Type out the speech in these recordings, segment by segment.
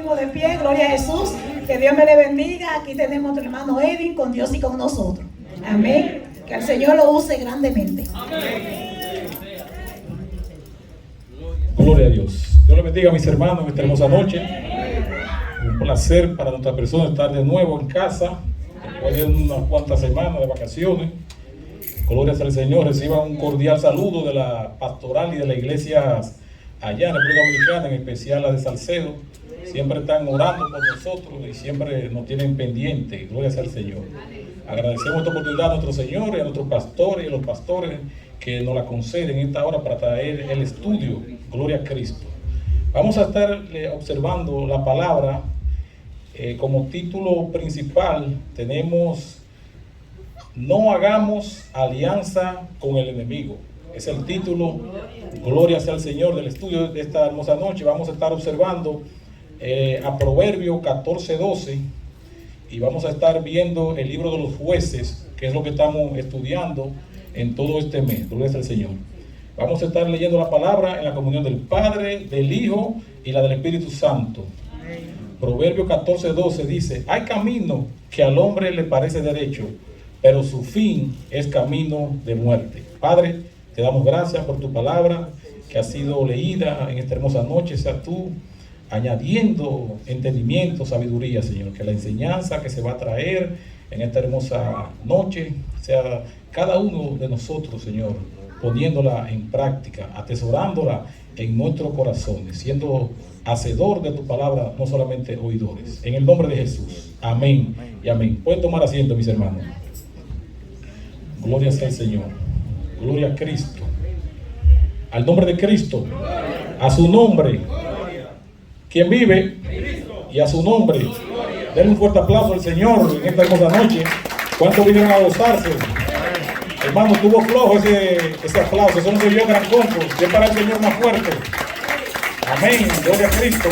mismo de pie, gloria a Jesús. Que Dios me le bendiga. Aquí tenemos a nuestro hermano Edwin con Dios y con nosotros. Amén. Que el Señor lo use grandemente. Gloria a Dios. Dios le bendiga a mis hermanos en esta hermosa noche. Un placer para nuestra persona estar de nuevo en casa después de unas cuantas semanas de vacaciones. Gloria al Señor. Reciban un cordial saludo de la pastoral y de la iglesia allá en República Dominicana, en especial la de Salcedo. Siempre están orando por nosotros y siempre nos tienen pendientes. Gloria al Señor. Agradecemos esta oportunidad a nuestro Señor y a nuestros pastores y a los pastores que nos la conceden en esta hora para traer el estudio. Gloria a Cristo. Vamos a estar observando la palabra. Como título principal tenemos: no hagamos alianza con el enemigo. Es el título, gloria sea al Señor, del estudio de esta hermosa noche. Vamos a estar observando a Proverbios 14:12 y vamos a estar viendo el libro de los jueces, que es lo que estamos estudiando en todo este mes. Gloria sea al Señor. Vamos a estar leyendo la palabra en la comunión del Padre, del Hijo y la del Espíritu Santo. Proverbios 14:12 dice: hay camino que al hombre le parece derecho, pero su fin es camino de muerte. Padre, te damos gracias por tu palabra que ha sido leída en esta hermosa noche. Sea tú añadiendo entendimiento, sabiduría, Señor. Que la enseñanza que se va a traer en esta hermosa noche sea cada uno de nosotros, Señor, poniéndola en práctica, atesorándola en nuestros corazones, siendo hacedor de tu palabra, no solamente oidores. En el nombre de Jesús. Amén y amén. Pueden tomar asiento, mis hermanos. Gloria sea al Señor. Gloria a Cristo. Al nombre de Cristo. A su nombre. Quien vive. Y a su nombre. Denle un fuerte aplauso al Señor en esta hermosa noche. ¿Cuántos vinieron a gozarse? Hermano, tuvo flojo ese aplauso. Eso no se vio gran cosa. Es para el Señor más fuerte. Amén. Gloria a Cristo.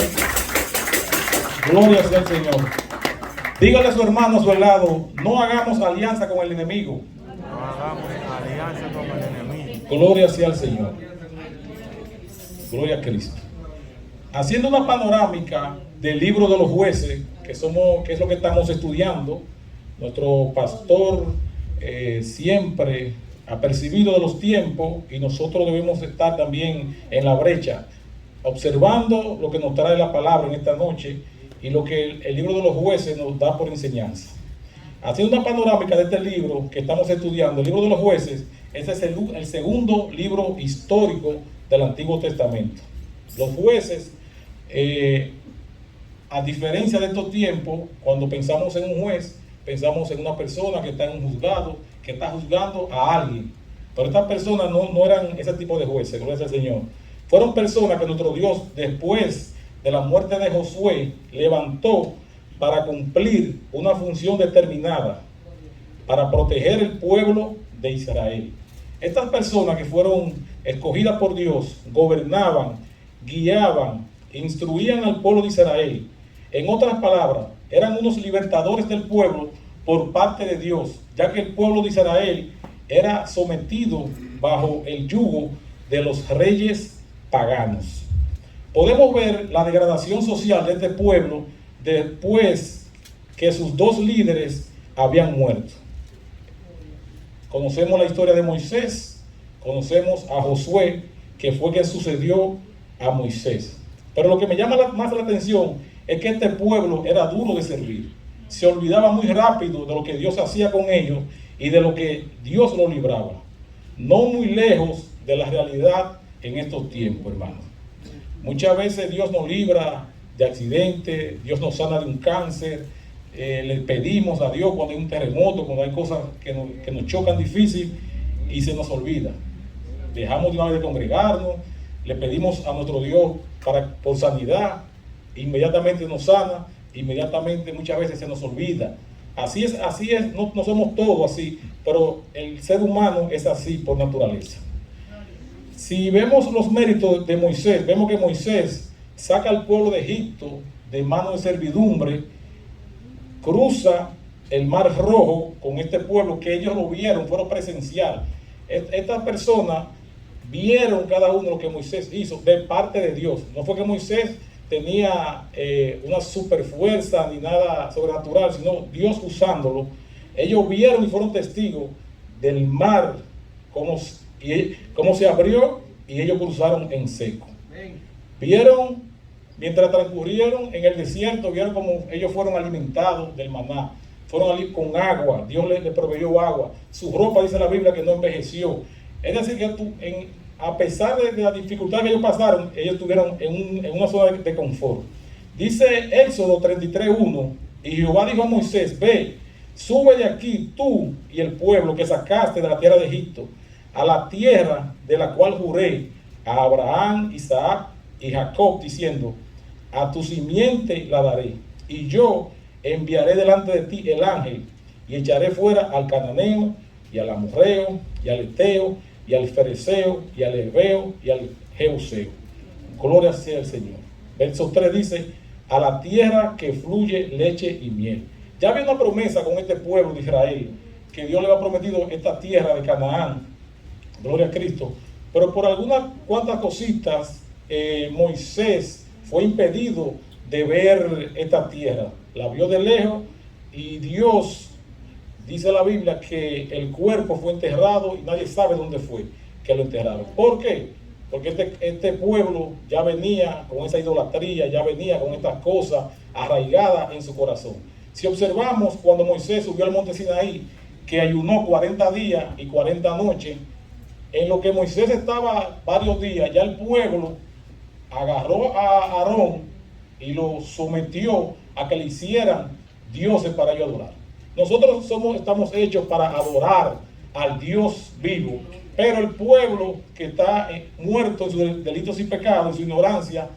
Gloria sea al Señor. Dígale a su hermano a su lado: no hagamos alianza con el enemigo. No hagamos alianza con el enemigo. Gloria sea al Señor. Gloria a Cristo. Haciendo una panorámica del libro de los jueces, que es lo que estamos estudiando, nuestro pastor siempre ha percibido de los tiempos y nosotros debemos estar también en la brecha, observando lo que nos trae la palabra en esta noche y lo que el libro de los jueces nos da por enseñanza. Haciendo una panorámica de este libro que estamos estudiando, el libro de los jueces, este es el segundo libro histórico del Antiguo Testamento. Los jueces, a diferencia de estos tiempos, cuando pensamos en un juez, pensamos en una persona que está en un juzgado, que está juzgando a alguien. Pero estas personas no eran ese tipo de jueces, gloria al Señor. Fueron personas que nuestro Dios, después de la muerte de Josué, levantó para cumplir una función determinada, para proteger el pueblo de Israel. Estas personas que fueron escogidas por Dios, gobernaban, guiaban, instruían al pueblo de Israel. En otras palabras, eran unos libertadores del pueblo por parte de Dios, ya que el pueblo de Israel era sometido bajo el yugo de los reyes paganos. Podemos ver la degradación social de este pueblo después que sus dos líderes habían muerto. Conocemos la historia de Moisés, conocemos a Josué, que fue quien sucedió a Moisés. Pero lo que me llama más la atención es que este pueblo era duro de servir. Se olvidaba muy rápido de lo que Dios hacía con ellos y de lo que Dios los libraba. No muy lejos de la realidad en estos tiempos, hermanos. Muchas veces Dios nos libra de accidentes, Dios nos sana de un cáncer, le pedimos a Dios cuando hay un terremoto, cuando hay cosas que nos chocan difícil y se nos olvida. Dejamos de una vez de congregarnos, le pedimos a nuestro Dios por sanidad, inmediatamente nos sana, inmediatamente muchas veces se nos olvida. Así es, no somos todos así, pero el ser humano es así por naturaleza. Si vemos los méritos de Moisés, vemos que Moisés saca al pueblo de Egipto de mano de servidumbre, cruza el Mar Rojo con este pueblo que ellos lo vieron, fueron presencial. Estas personas vieron cada uno lo que Moisés hizo de parte de Dios. No fue que Moisés tenía una super fuerza ni nada sobrenatural, sino Dios usándolo. Ellos vieron y fueron testigos del mar, cómo se abrió y ellos cruzaron en seco. Vieron, mientras transcurrieron en el desierto, vieron cómo ellos fueron alimentados del maná, fueron con agua, Dios les proveyó agua, su ropa dice la Biblia que no envejeció. Es decir, que a pesar de la dificultad que ellos pasaron, ellos estuvieron en una zona de confort. Dice Éxodo 33:1, y Jehová dijo a Moisés: ve, sube de aquí tú y el pueblo que sacaste de la tierra de Egipto, a la tierra de la cual juré a Abraham, Isaac y Jacob, diciendo: a tu simiente la daré, y yo enviaré delante de ti el ángel, y echaré fuera al cananeo, y al amorreo, y al eteo, y al fereceo, y al heveo, y al jebuseo. Gloria sea el Señor. Verso 3 dice: a la tierra que fluye leche y miel. Ya había una promesa con este pueblo de Israel, que Dios le había prometido esta tierra de Canaán. Gloria a Cristo. Pero por algunas cuantas cositas, Moisés fue impedido de ver esta tierra. La vio de lejos y Dios, dice la Biblia, que el cuerpo fue enterrado y nadie sabe dónde fue que lo enterraron. ¿Por qué? Porque este pueblo ya venía con esa idolatría, ya venía con estas cosas arraigadas en su corazón. Si observamos cuando Moisés subió al monte Sinaí, que ayunó 40 días y 40 noches, en lo que Moisés estaba varios días, ya el pueblo agarró a Aarón y lo sometió a que le hicieran dioses para ellos adorar. Nosotros estamos hechos para adorar al Dios vivo, pero el pueblo que está muerto en sus delitos y pecados, en su ignorancia,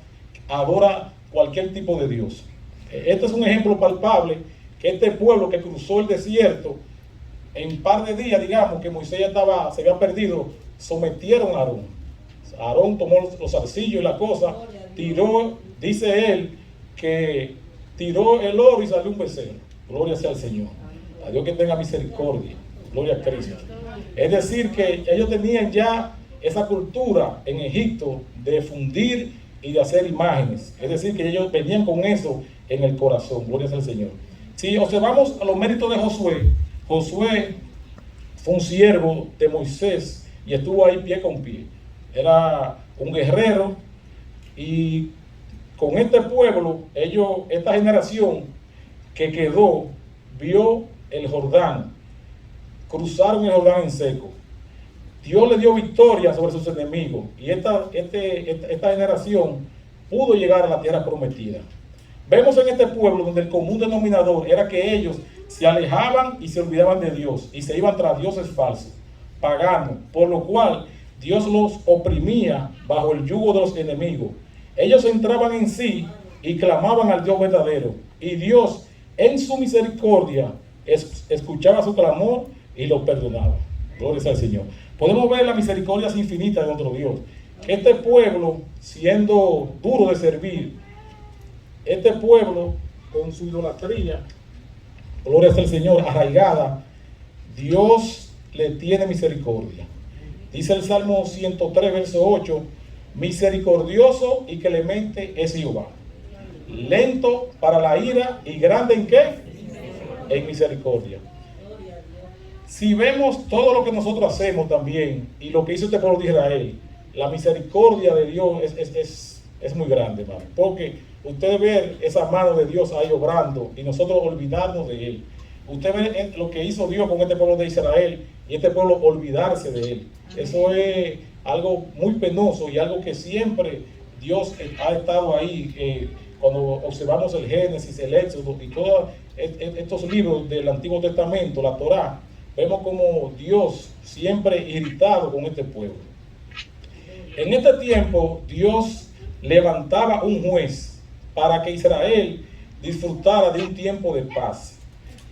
adora cualquier tipo de Dios. Este es un ejemplo palpable, que este pueblo que cruzó el desierto, en un par de días, digamos, que Moisés ya se había perdido, sometieron a Aarón. Aarón tomó los zarcillos y la cosa, tiró, dice él, que tiró el oro y salió un becerro. Gloria sea al Señor. A Dios que tenga misericordia. Gloria a Cristo. Es decir, que ellos tenían ya esa cultura en Egipto de fundir y de hacer imágenes. Es decir, que ellos venían con eso en el corazón. Gloria sea al Señor. Si observamos los méritos de Josué, Josué fue un siervo de Moisés y estuvo ahí pie con pie. Era un guerrero, y con este pueblo, esta generación que quedó, vio el Jordán, cruzaron el Jordán en seco. Dios le dio victoria sobre sus enemigos, y esta generación pudo llegar a la tierra prometida. Vemos en este pueblo donde el común denominador era que ellos se alejaban y se olvidaban de Dios y se iban tras dioses falsos, paganos, por lo cual Dios los oprimía bajo el yugo de los enemigos. Ellos entraban en sí y clamaban al Dios verdadero, y Dios en su misericordia escuchaba su clamor y los perdonaba. Gloria al Señor. Podemos ver la misericordia infinita de nuestro Dios. Este pueblo, siendo duro de servir, este pueblo con su idolatría, gloria al Señor, arraigada, Dios le tiene misericordia. Dice el Salmo 103, verso 8: misericordioso y clemente es Jehová, lento para la ira y grande ¿en qué? En misericordia. Si vemos todo lo que nosotros hacemos también, y lo que hizo este pueblo de Israel, la misericordia de Dios es muy grande, hermano, porque usted ve esa mano de Dios ahí obrando y nosotros olvidarnos de Él. Usted ve lo que hizo Dios con este pueblo de Israel y este pueblo olvidarse de Él. Eso es algo muy penoso y algo que siempre Dios ha estado ahí. Cuando observamos el Génesis, el Éxodo y todos estos libros del Antiguo Testamento, la Torá, vemos como Dios siempre irritado con este pueblo. En este tiempo Dios levantaba un juez para que Israel disfrutara de un tiempo de paz.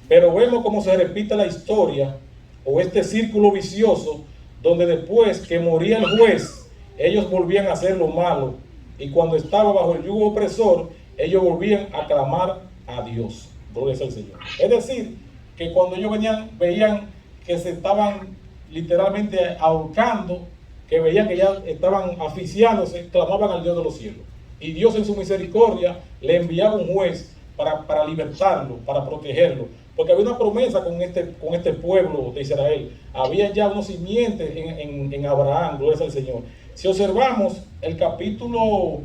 Pero vemos cómo se repite la historia, o este círculo vicioso, donde después que moría el juez, ellos volvían a hacer lo malo, y cuando estaba bajo el yugo opresor, ellos volvían a clamar a Dios. Gloria al Señor. Es decir, que cuando ellos veían que se estaban literalmente ahorcando, que veían que ya estaban asfixiándose, clamaban al Dios de los cielos. y Dios en su misericordia le enviaba un juez para libertarlo, para protegerlo, porque había una promesa con este pueblo de Israel. Había ya unos simientes en Abraham, gloria al Señor. Si observamos el capítulo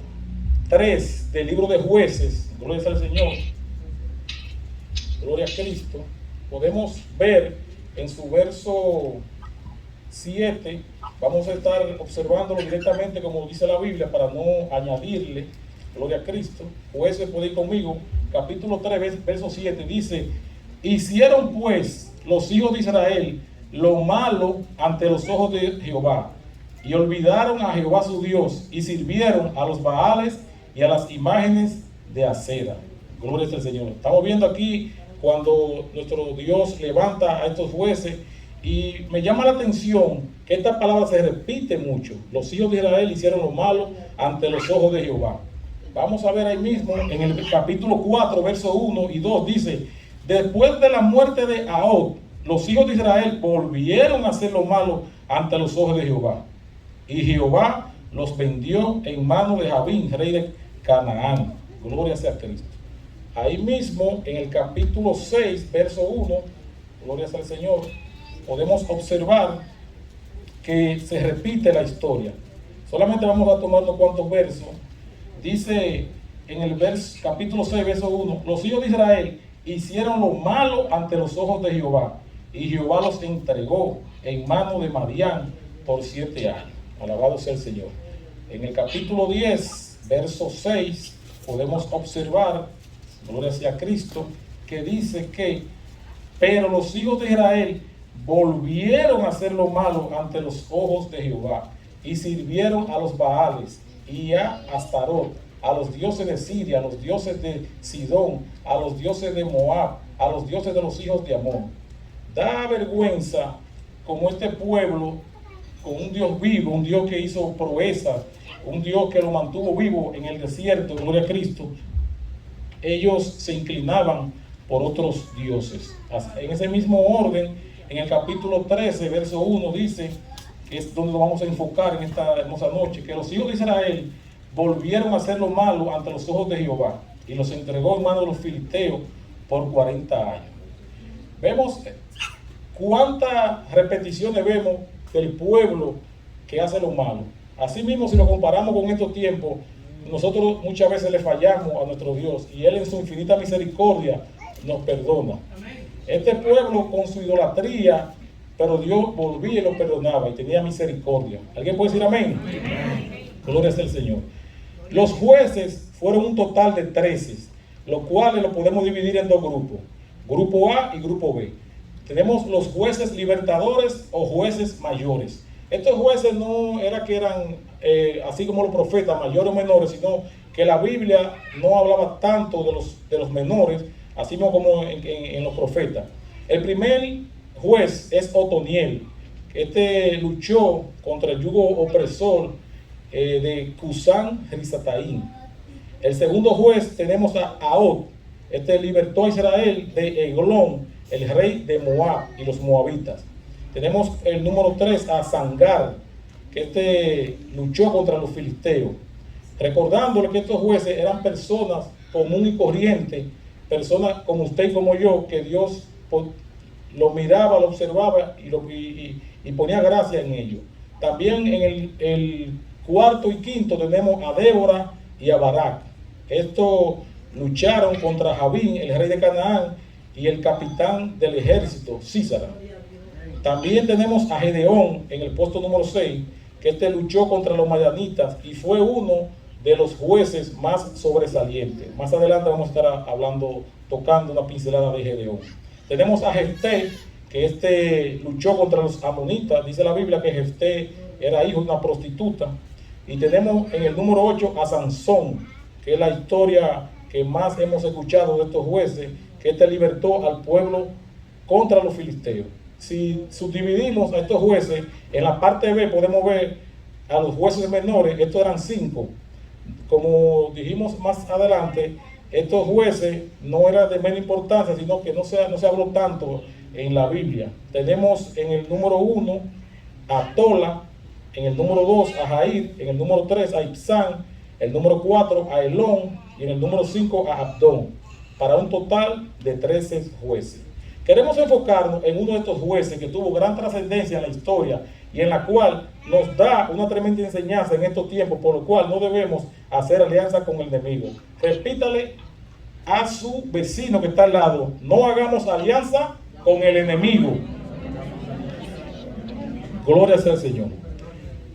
3 del libro de Jueces, gloria al Señor, gloria a Cristo, podemos ver en su verso 7, vamos a estar observándolo directamente como dice la Biblia para no añadirle, gloria a Cristo. Jueces, puede ir conmigo, capítulo 3, verso 7, dice: hicieron pues los hijos de Israel lo malo ante los ojos de Jehová, y olvidaron a Jehová su Dios, y sirvieron a los Baales y a las imágenes de acera. Gloria al Señor. Estamos viendo aquí cuando nuestro Dios levanta a estos jueces, y me llama la atención que esta palabra se repite mucho. Los hijos de Israel hicieron lo malo ante los ojos de Jehová. Vamos a ver ahí mismo en el capítulo 4, verso 1 y 2, dice: después de la muerte de Ahod, los hijos de Israel volvieron a hacer lo malo ante los ojos de Jehová, y Jehová los vendió en mano de Jabín, rey de Canaán. Gloria sea a Cristo. Ahí mismo en el capítulo 6, verso 1, gloria sea al Señor, podemos observar que se repite la historia. Solamente vamos a tomar unos cuantos versos. Dice en el capítulo 6, verso 1: los hijos de Israel hicieron lo malo ante los ojos de Jehová, y Jehová los entregó en mano de Madián por 7 años. Alabado sea el Señor. En el capítulo 10, verso 6, podemos observar, gloria sea a Cristo, que dice que: pero los hijos de Israel volvieron a hacer lo malo ante los ojos de Jehová, y sirvieron a los Baales y a Astarot, a los dioses de Siria, a los dioses de Sidón, a los dioses de Moab, a los dioses de los hijos de Amón. Da vergüenza como este pueblo, con un Dios vivo, un Dios que hizo proezas, un Dios que lo mantuvo vivo en el desierto, gloria a Cristo, ellos se inclinaban por otros dioses. En ese mismo orden, en el capítulo 13, verso 1, dice, que es donde nos vamos a enfocar en esta hermosa noche, que los hijos de Israel volvieron a hacer lo malo ante los ojos de Jehová, y los entregó en manos de los filisteos por 40 años. Vemos cuántas repeticiones vemos del pueblo que hace lo malo. Asimismo, si lo comparamos con estos tiempos, nosotros muchas veces le fallamos a nuestro Dios, y Él en su infinita misericordia nos perdona. Este pueblo con su idolatría, pero Dios volvía y lo perdonaba y tenía misericordia. ¿Alguien puede decir amén? Amén. Gloria sea al Señor. Los jueces fueron un total de 13, los cuales lo podemos dividir en dos grupos: grupo A y grupo B. Tenemos los jueces libertadores o jueces mayores. Estos jueces no era que eran así como los profetas, mayores o menores, sino que la Biblia no hablaba tanto de los menores, así como en los profetas. El primer juez es Otoniel. Este luchó contra el yugo opresor de Cusán Risataín. El segundo juez tenemos a Ahod. Este libertó a Israel de Eglón, el rey de Moab y los moabitas. Tenemos el número 3 a Sangar, que este luchó contra los filisteos. Recordándole que estos jueces eran personas comunes y corrientes, personas como usted y como yo, que Dios lo miraba, lo observaba y ponía gracia en ellos. También en el cuarto y quinto tenemos a Débora y a Barak. Estos lucharon contra Jabín, el rey de Canaán, y el capitán del ejército, Sísara. También tenemos a Gedeón en el puesto número 6, que este luchó contra los madianitas y fue uno de los jueces más sobresalientes. Más adelante vamos a estar tocando una pincelada de Gedeón. Tenemos a Jefté, que este luchó contra los amonitas. Dice la Biblia que Jefté era hijo de una prostituta. Y tenemos en el número 8 a Sansón, que es la historia que más hemos escuchado de estos jueces, que este libertó al pueblo contra los filisteos. Si subdividimos a estos jueces, en la parte B podemos ver a los jueces menores. Estos eran 5. Como dijimos más adelante, estos jueces no eran de menor importancia, sino que no se habló tanto en la Biblia. Tenemos en el número 1 a Tola, en el número 2 a Jair, en el número 3 a Ibsán, el número 4 a Elón y en el número 5 a Abdón, para un total de 13 jueces. Queremos enfocarnos en uno de estos jueces que tuvo gran trascendencia en la historia y en la cual nos da una tremenda enseñanza en estos tiempos, por lo cual no debemos hacer alianza con el enemigo. Repítale a su vecino que está al lado: no hagamos alianza con el enemigo. Gloria sea al Señor.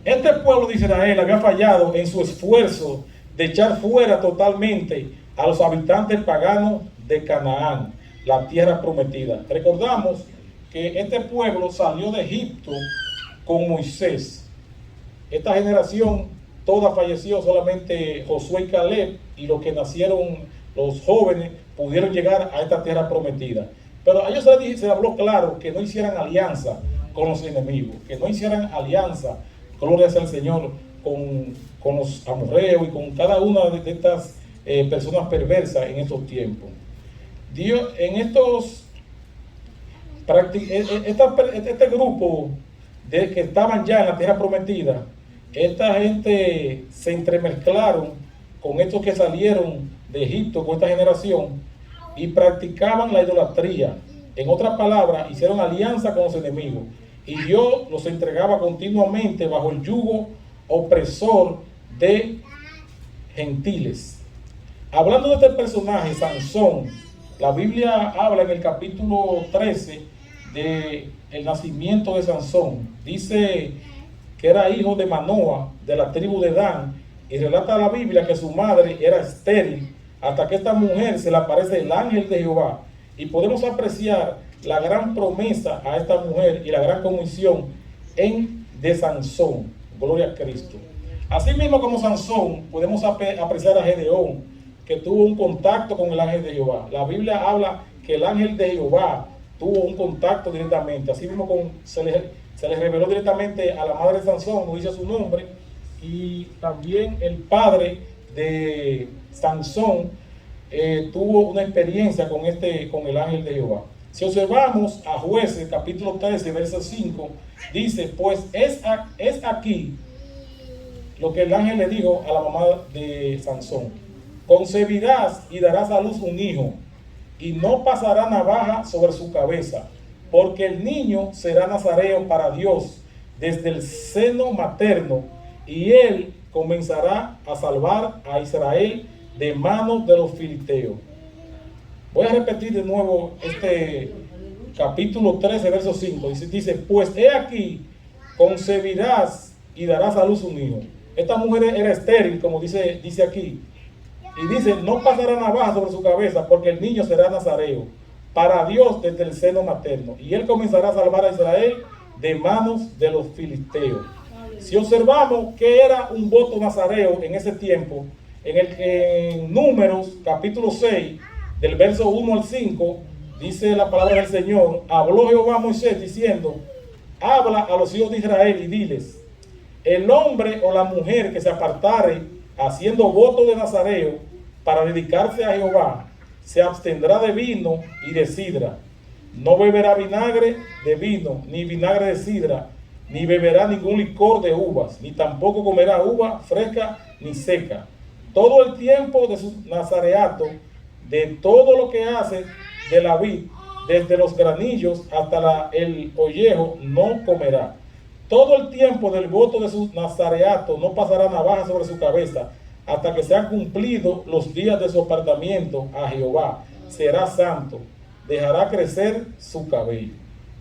Este pueblo de Israel había fallado en su esfuerzo de echar fuera totalmente a los habitantes paganos de Canaán, la tierra prometida. Recordamos que este pueblo salió de Egipto con Moisés. Esta generación toda falleció, solamente Josué y Caleb y los que nacieron, los jóvenes, pudieron llegar a esta tierra prometida. Pero a ellos se habló claro que no hicieran alianza con los enemigos, que no hicieran alianza, gloria sea al Señor, con los amorreos y con cada una de estas personas perversas en estos tiempos. Dios, en este grupo de que estaban ya en la tierra prometida, esta gente se entremezclaron con estos que salieron de Egipto, con esta generación, y practicaban la idolatría. En otras palabras, hicieron alianza con los enemigos, y Dios los entregaba continuamente bajo el yugo opresor de gentiles. Hablando de este personaje, Sansón, la Biblia habla en el capítulo 13 de el nacimiento de Sansón. Dice que era hijo de Manoa, de la tribu de Dan, y relata la Biblia que su madre era estéril hasta que esta mujer se le aparece el ángel de Jehová, y podemos apreciar la gran promesa a esta mujer y la gran comisión de Sansón. Gloria a Cristo. Así mismo como Sansón, podemos apreciar a Gedeón, que tuvo un contacto con el ángel de Jehová. La Biblia habla que el ángel de Jehová tuvo un contacto directamente. Así mismo se le reveló directamente a la madre de Sansón, no dice su nombre, y también el padre de Sansón tuvo una experiencia con el ángel de Jehová. Si observamos a Jueces, capítulo 13, verso 5, dice: pues es aquí lo que el ángel le dijo a la mamá de Sansón: concebirás y darás a luz un hijo, y no pasará navaja sobre su cabeza, porque el niño será nazareo para Dios desde el seno materno, y él comenzará a salvar a Israel de manos de los filisteos. Voy a repetir de nuevo este capítulo 13, verso 5. Dice: pues he aquí, concebirás y darás a luz un hijo. Esta mujer era estéril, como dice aquí. Y dice: no pasará navaja sobre su cabeza, porque el niño será nazareo para Dios desde el seno materno, y él comenzará a salvar a Israel de manos de los filisteos. Si observamos que era un voto nazareo en ese tiempo, en Números capítulo 6, del verso 1 al 5, dice la palabra del Señor: habló Jehová a Moisés diciendo: habla a los hijos de Israel y diles: el hombre o la mujer que se apartare haciendo voto de nazareo para dedicarse a Jehová, se abstendrá de vino y de sidra. No beberá vinagre de vino, ni vinagre de sidra, ni beberá ningún licor de uvas, ni tampoco comerá uva fresca ni seca. Todo el tiempo de su nazareato, de todo lo que hace de la vid, desde los granillos hasta el ollejo, no comerá. Todo el tiempo del voto de su nazareato no pasará navaja sobre su cabeza, hasta que sean cumplidos los días de su apartamiento a Jehová. Será santo, dejará crecer su cabello.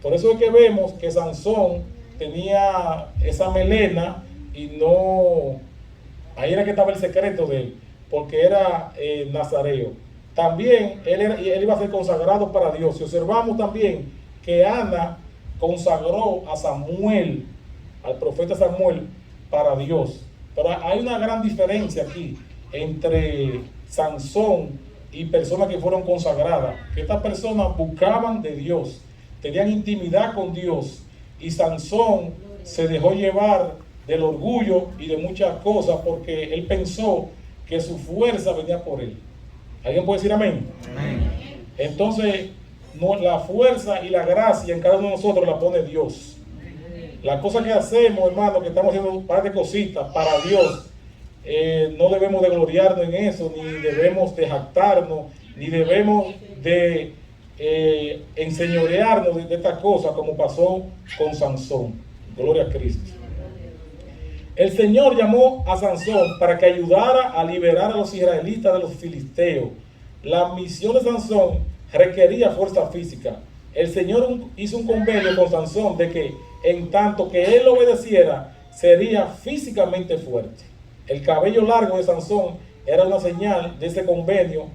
Por eso es que vemos que Sansón tenía esa melena, y no, ahí era que estaba el secreto de él, porque era nazareo. También él iba a ser consagrado para Dios. Y observamos también que Ana consagró a Samuel, al profeta Samuel, para Dios. Pero hay una gran diferencia aquí entre Sansón y personas que fueron consagradas. Que estas personas buscaban de Dios, tenían intimidad con Dios, y Sansón se dejó llevar del orgullo y de muchas cosas, porque él pensó que su fuerza venía por él. ¿Alguien puede decir amén? Amén. Entonces, la fuerza y la gracia en cada uno de nosotros la pone Dios. Las cosas que hacemos, hermano, que estamos haciendo un par de cositas para Dios, no debemos de gloriarnos en eso, ni debemos de jactarnos, ni debemos de enseñorearnos de estas cosas como pasó con Sansón. Gloria a Cristo. El Señor llamó a Sansón para que ayudara a liberar a los israelitas de los filisteos. La misión de Sansón requería fuerza física. El Señor hizo un convenio con Sansón de que en tanto que él obedeciera, sería físicamente fuerte. El cabello largo de Sansón era una señal de ese convenio,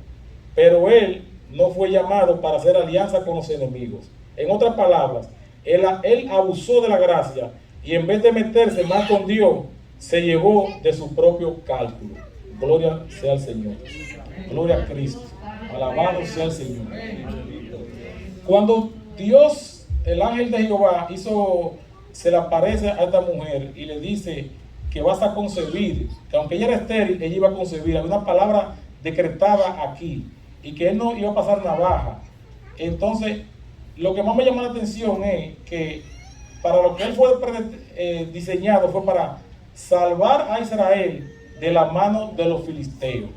pero él no fue llamado para hacer alianza con los enemigos. En otras palabras, él abusó de la gracia y en vez de meterse más con Dios, se llevó de su propio cálculo. Gloria sea al Señor. Gloria a Cristo. Alabado sea el Señor. Cuando Dios, el ángel de Jehová, se le aparece a esta mujer y le dice que vas a concebir, que aunque ella era estéril, ella iba a concebir. Hay una palabra decretada aquí y que él no iba a pasar navaja. Entonces, lo que más me llama la atención es que para lo que él fue diseñado fue para salvar a Israel de la mano de los filisteos.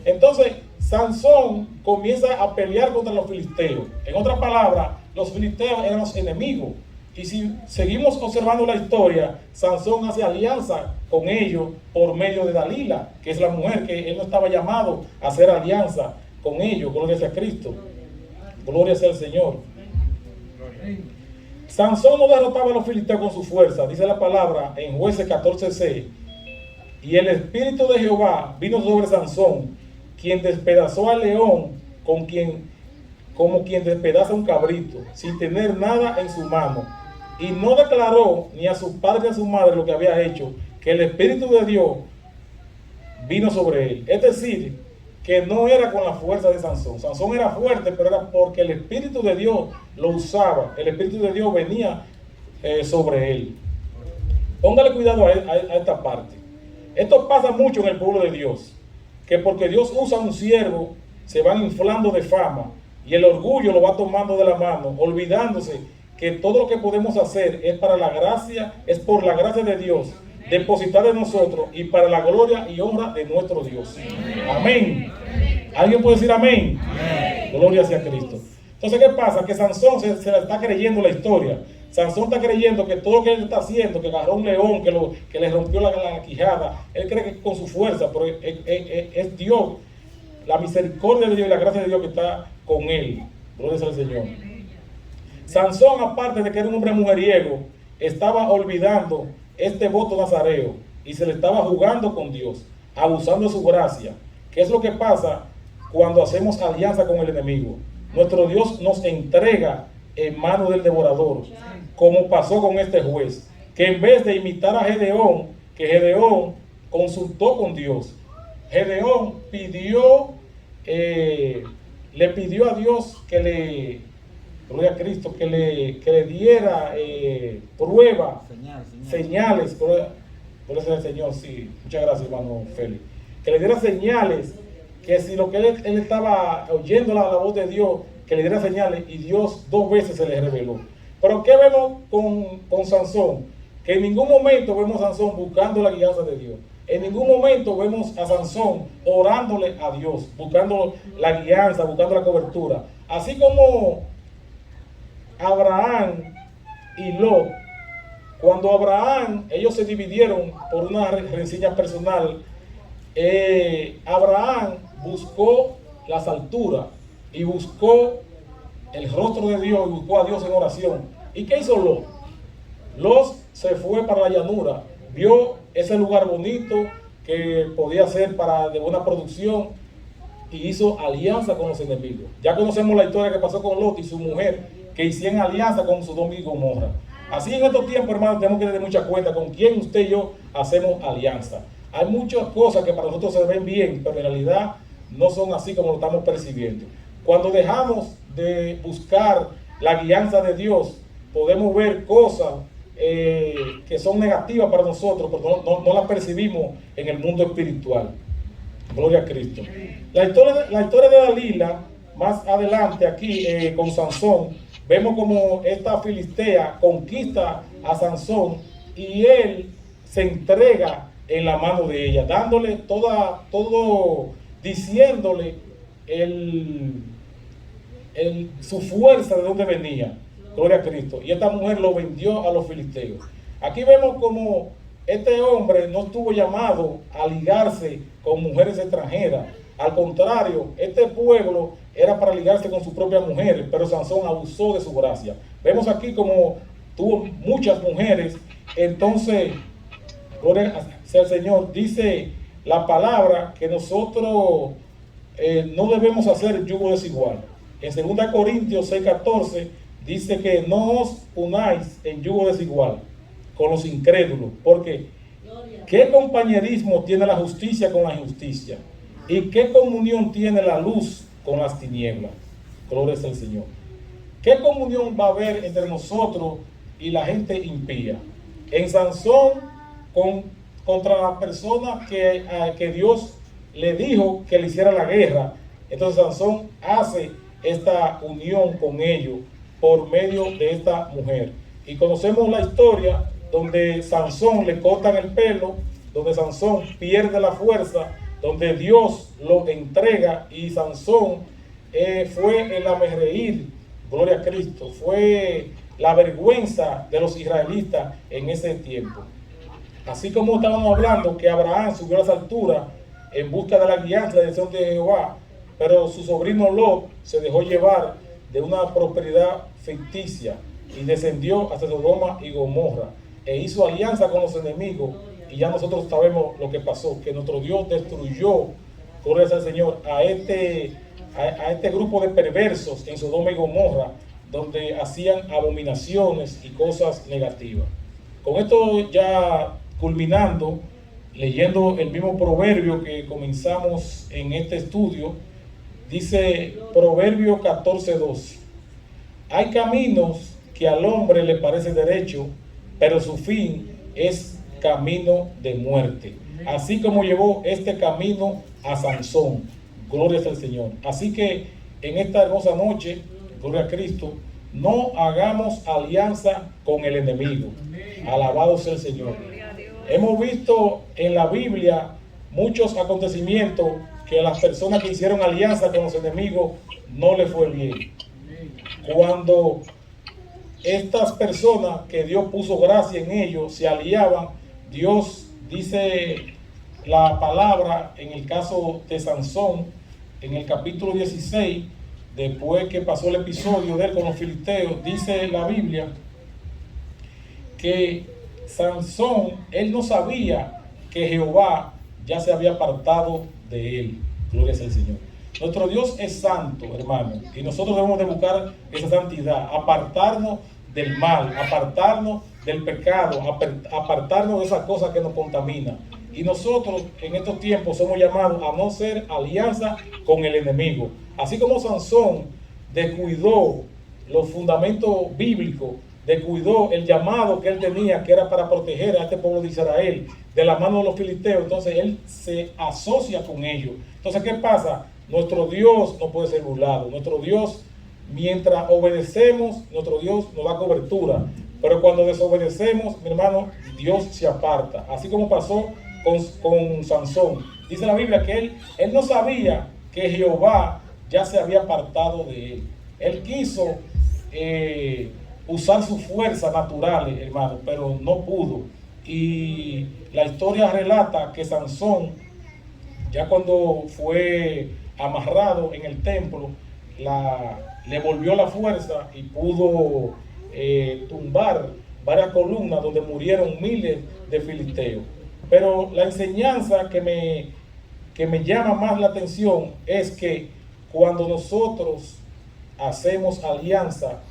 Entonces, Sansón comienza a pelear contra los filisteos. En otras palabras, los filisteos eran los enemigos. Y si seguimos observando la historia, Sansón hace alianza con ellos por medio de Dalila, que es la mujer que él no estaba llamado a hacer alianza con ellos. Gloria sea a Cristo. Gloria sea al Señor. Sansón no derrotaba a los filisteos con su fuerza, dice la palabra en Jueces 14:6. Y el espíritu de Jehová vino sobre Sansón, quien despedazó al león como quien despedaza un cabrito, sin tener nada en su mano. Y no declaró ni a su padre ni a su madre lo que había hecho, que el espíritu de Dios vino sobre él. Es decir, que no era con la fuerza de Sansón. Sansón era fuerte, pero era porque el espíritu de Dios lo usaba. El espíritu de Dios venía sobre él. Póngale cuidado a esta parte. Esto pasa mucho en el pueblo de Dios, que porque Dios usa a un siervo, se van inflando de fama y el orgullo lo va tomando de la mano, olvidándose que todo lo que podemos hacer es para la gracia, es por la gracia de Dios, depositada en nosotros y para la gloria y honra de nuestro Dios. Amén. ¿Alguien puede decir amén? Amén. Gloria sea a Cristo. Entonces, ¿qué pasa? Que Sansón se la está creyendo la historia. Sansón está creyendo que todo lo que él está haciendo, que agarró un león, que le rompió la quijada, él cree que con su fuerza, pero es Dios, la misericordia de Dios y la gracia de Dios que está con él. Gloria sea al Señor. Sansón, aparte de que era un hombre mujeriego, estaba olvidando este voto nazareo y se le estaba jugando con Dios, abusando de su gracia. ¿Qué es lo que pasa cuando hacemos alianza con el enemigo? Nuestro Dios nos entrega en manos del devorador, como pasó con este juez, que en vez de imitar a Gedeón, que Gedeón consultó con Dios. Gedeón le pidió a Dios que le, gloria a Cristo, que le diera prueba, señales, por eso el Señor, sí, muchas gracias hermano Félix, que le diera señales, que si lo que él estaba oyendo la voz de Dios, que le diera señales, y Dios 2 veces se le reveló. Pero ¿qué vemos con Sansón? Que en ningún momento vemos a Sansón buscando la guianza de Dios. En ningún momento vemos a Sansón orándole a Dios, buscando la guianza, buscando la cobertura. Así como Abraham y Lot, cuando Abraham, ellos se dividieron por una rencilla personal, Abraham buscó las alturas y buscó el rostro de Dios y buscó a Dios en oración. ¿Y qué hizo Lot? Lot se fue para la llanura, vio ese lugar bonito que podía ser de buena producción y hizo alianza con los enemigos. Ya conocemos la historia que pasó con Lot y su mujer, que hicieron alianza con Sodoma y Gomorra. Así en estos tiempos, hermanos, tenemos que tener mucha cuenta con quién usted y yo hacemos alianza. Hay muchas cosas que para nosotros se ven bien, pero en realidad no son así como lo estamos percibiendo. Cuando dejamos de buscar la guianza de Dios, podemos ver cosas que son negativas para nosotros, pero no las percibimos en el mundo espiritual. Gloria a Cristo. La historia de Dalila, más adelante aquí con Sansón, vemos como esta filistea conquista a Sansón y él se entrega en la mano de ella, dándole todo, diciéndole su fuerza de dónde venía. Gloria a Cristo. Y esta mujer lo vendió a los filisteos. Aquí vemos como este hombre no estuvo llamado a ligarse con mujeres extranjeras. Al contrario, este pueblo era para ligarse con sus propias mujeres, pero Sansón abusó de su gracia. Vemos aquí como tuvo muchas mujeres. Entonces, gloria sea el Señor, dice la palabra que nosotros no debemos hacer yugo desigual. En 2 Corintios 6:14 dice que no os unáis en yugo desigual con los incrédulos, porque ¿qué compañerismo tiene la justicia con la injusticia? ¿Y qué comunión tiene la luz con las tinieblas? Gloria al Señor. ¿Qué comunión va a haber entre nosotros y la gente impía? En Sansón, contra la persona que Dios le dijo que le hiciera la guerra. Entonces Sansón hace esta unión con ellos por medio de esta mujer. Y conocemos la historia donde Sansón le cortan el pelo, donde Sansón pierde la fuerza, donde Dios lo entrega, y Sansón fue el amerreír, gloria a Cristo, fue la vergüenza de los israelitas en ese tiempo. Así como estábamos hablando que Abraham subió a las alturas en busca de la guianza, la dirección de Jehová, pero su sobrino Lot se dejó llevar de una prosperidad ficticia y descendió hasta Sodoma y Gomorra e hizo alianza con los enemigos. Y ya nosotros sabemos lo que pasó, que nuestro Dios destruyó, gloria al Señor, a este grupo de perversos en Sodoma y Gomorra, donde hacían abominaciones y cosas negativas. Con esto ya culminando, leyendo el mismo proverbio que comenzamos en este estudio, dice Proverbio 14:12: hay caminos que al hombre le parece derecho, pero su fin es camino de muerte. Así como llevó este camino a Sansón. Gloria al Señor. Así que en esta hermosa noche, gloria a Cristo, no hagamos alianza con el enemigo. Alabado sea el Señor. Hemos visto en la Biblia muchos acontecimientos que a las personas que hicieron alianza con los enemigos no les fue bien. Cuando estas personas que Dios puso gracia en ellos se aliaban, Dios dice la palabra en el caso de Sansón, en el capítulo 16, después que pasó el episodio de él con los filisteos, dice la Biblia que Sansón, él no sabía que Jehová ya se había apartado de él. Gloria al Señor. Nuestro Dios es santo, hermano, y nosotros debemos de buscar esa santidad, apartarnos del mal, apartarnos del pecado, apartarnos de esas cosas que nos contaminan. Y nosotros en estos tiempos somos llamados a no hacer alianza con el enemigo. Así como Sansón descuidó los fundamentos bíblicos, descuidó el llamado que él tenía, que era para proteger a este pueblo de Israel de la mano de los filisteos, entonces él se asocia con ellos. Entonces, ¿qué pasa? Nuestro Dios no puede ser burlado. Nuestro Dios, mientras obedecemos, nuestro Dios nos da cobertura. Pero cuando desobedecemos, mi hermano, Dios se aparta. Así como pasó con Sansón. Dice la Biblia que él no sabía que Jehová ya se había apartado de él. Él quiso usar sus fuerzas naturales, hermano, pero no pudo. Y la historia relata que Sansón, ya cuando fue amarrado en el templo, le volvió la fuerza y pudo tumbar varias columnas donde murieron miles de filisteos. Pero la enseñanza que me llama más la atención es que cuando nosotros hacemos alianza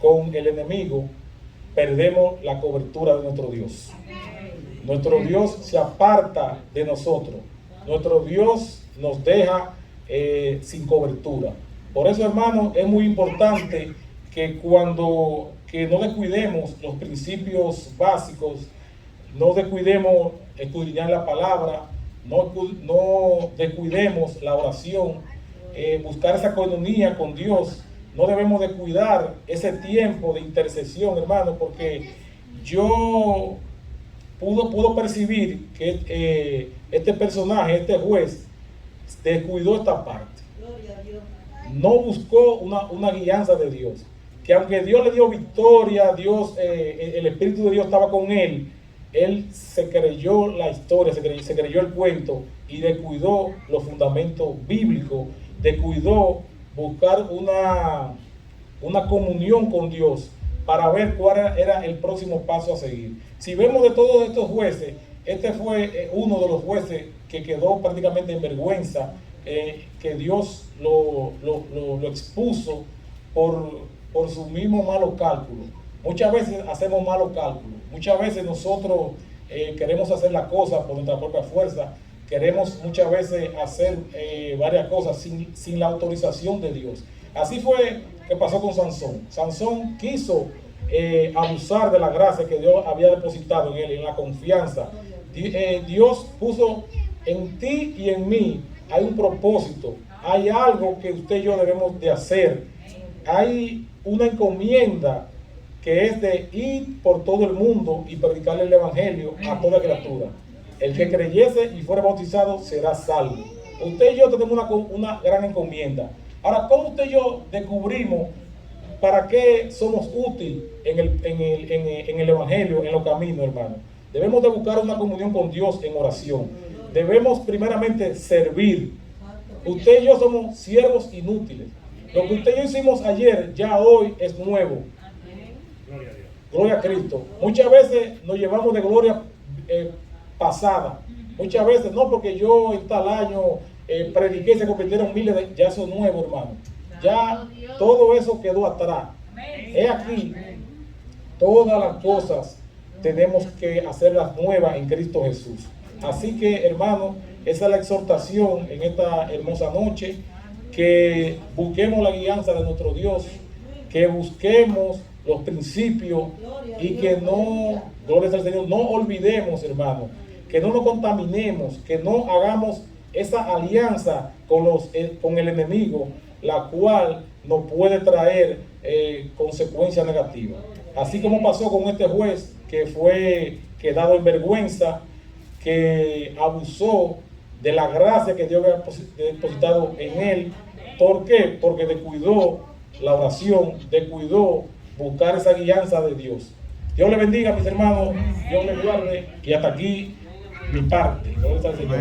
con el enemigo, perdemos la cobertura de nuestro Dios. Nuestro Dios se aparta de nosotros. Nuestro Dios nos deja sin cobertura. Por eso, hermano, es muy importante que que no descuidemos los principios básicos, no descuidemos escudriñar la palabra, no descuidemos la oración, buscar esa coinonía con Dios. No debemos descuidar ese tiempo de intercesión, hermano, porque yo pudo percibir que este personaje, este juez, descuidó esta parte. No buscó una guianza de Dios. Que aunque Dios le dio victoria, Dios, el Espíritu de Dios estaba con él se creyó la historia, se creyó el cuento y descuidó los fundamentos bíblicos, descuidó buscar una comunión con Dios para ver cuál era el próximo paso a seguir. Si vemos de todos estos jueces, este fue uno de los jueces que quedó prácticamente en vergüenza, que Dios lo expuso por su mismo malos cálculos. Muchas veces hacemos malos cálculos, muchas veces nosotros queremos hacer las cosas por nuestra propia fuerza, queremos muchas veces hacer varias cosas sin la autorización de Dios. Así fue que pasó con Sansón. Sansón quiso abusar de la gracia que Dios había depositado en él, en la confianza. Dios puso en ti y en mí, hay un propósito, hay algo que usted y yo debemos de hacer, hay una encomienda que es de ir por todo el mundo y predicarle el evangelio a toda criatura. El que creyese y fuera bautizado será salvo. Usted y yo tenemos una gran encomienda. Ahora, ¿cómo usted y yo descubrimos para qué somos útiles en el evangelio, en los caminos, hermano? Debemos de buscar una comunión con Dios en oración. Debemos primeramente servir. Usted y yo somos siervos inútiles. Lo que usted y yo hicimos ayer, ya hoy es nuevo. Gloria a Cristo. Muchas veces nos llevamos de gloria pasada. Muchas veces, no, porque yo en tal año prediqué, se convirtieron miles de... Ya eso es nuevo, hermano. Ya todo eso quedó atrás. He aquí, todas las cosas tenemos que hacerlas nuevas en Cristo Jesús. Así que, hermano, esa es la exhortación en esta hermosa noche, que busquemos la guianza de nuestro Dios, que busquemos los principios y que no, gloria al Señor, no olvidemos, hermano, que no nos contaminemos, que no hagamos esa alianza con el enemigo, la cual nos puede traer consecuencias negativas. Así como pasó con este juez que fue quedado en vergüenza, que abusó de la gracia que Dios había depositado en él. ¿Por qué? Porque descuidó la oración, descuidó buscar esa guianza de Dios. Dios le bendiga, mis hermanos, Dios le guarde, y hasta aquí mi parte. Gloria al Señor.